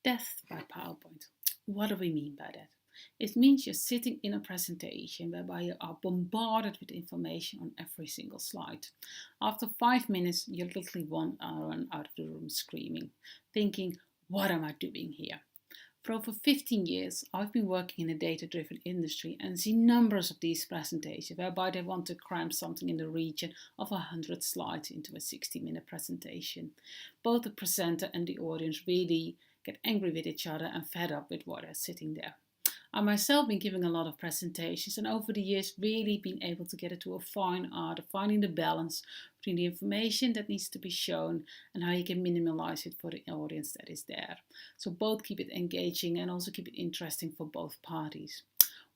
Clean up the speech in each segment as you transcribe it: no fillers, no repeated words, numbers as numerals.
Death by PowerPoint. What do we mean by that? It means you're sitting in a presentation whereby you are bombarded with information on every single slide. After 5 minutes, you literally want to run out of the room screaming, thinking, what am I doing here? For over 15 years, I've been working in a data-driven industry and seen numbers of these presentations whereby they want to cram something in the region of 100 slides into a 60-minute presentation. Both the presenter and the audience really get angry with each other and fed up with what is sitting there. I myself been giving a lot of presentations and over the years really been able to get it to a fine art of finding the balance between the information that needs to be shown and how you can minimize it for the audience that is there. So both keep it engaging and also keep it interesting for both parties.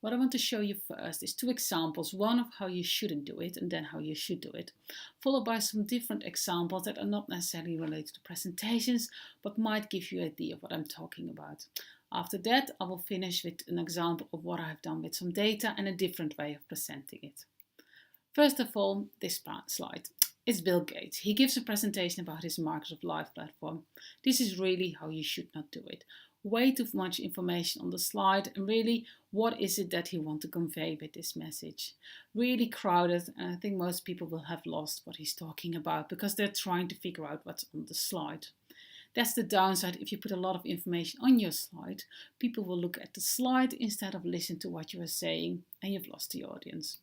What I want to show you first is two examples, one of how you shouldn't do it and then how you should do it, followed by some different examples that are not necessarily related to presentations, but might give you an idea of what I'm talking about. After that, I will finish with an example of what I've done with some data and a different way of presenting it. First of all, this slide. It's Bill Gates. He gives a presentation about his Market of Life platform. This is really how you should not do it. Way too much information on the slide and really what is it that he wants to convey with this message. Really crowded, and I think most people will have lost what he's talking about because they're trying to figure out what's on the slide. That's the downside. If you put a lot of information on your slide, people will look at the slide instead of listen to what you are saying and you've lost the audience.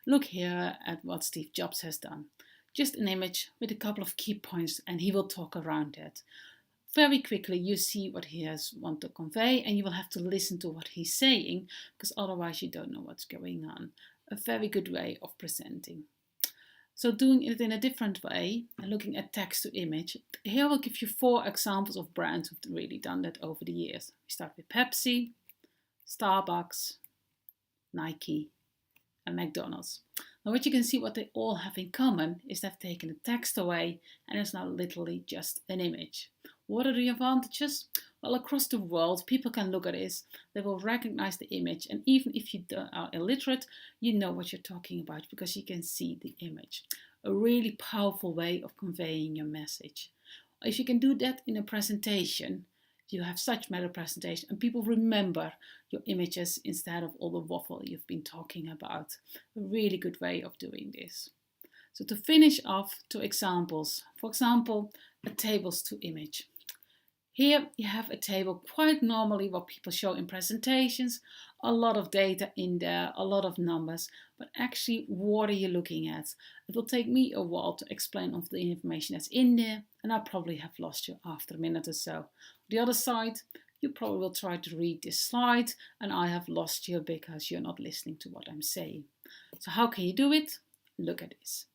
Look here at what Steve Jobs has done. Just an image with a couple of key points and he will talk around that. Very quickly you see what he has want to convey and you will have to listen to what he's saying because otherwise you don't know what's going on. A very good way of presenting. So doing it in a different way and looking at text to image, here I will give you 4 examples of brands who've really done that over the years. We start with Pepsi, Starbucks, Nike and McDonald's. Now what you can see what they all have in common is they've taken the text away and it's now literally just an image. What are the advantages? Well, across the world, people can look at this, they will recognize the image, and even if you are illiterate, you know what you're talking about because you can see the image. A really powerful way of conveying your message. If you can do that in a presentation, you have such better presentation and people remember your images instead of all the waffle you've been talking about. A really good way of doing this. So to finish off, 2 examples. For example, a tables to image. Here you have a table, quite normally what people show in presentations, a lot of data in there, a lot of numbers, but actually what are you looking at? It will take me a while to explain all the information that's in there and I probably have lost you after a minute or so. The other side, you probably will try to read this slide and I have lost you because you're not listening to what I'm saying. So how can you do it? Look at this.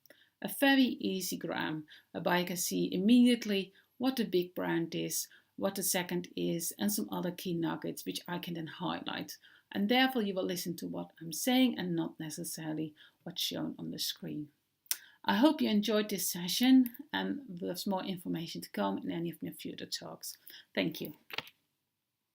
A very easy gram whereby you can see immediately what the big brand is, what the second is, and some other key nuggets which I can then highlight. And therefore you will listen to what I'm saying and not necessarily what's shown on the screen. I hope you enjoyed this session and there's more information to come in any of my future talks. Thank you.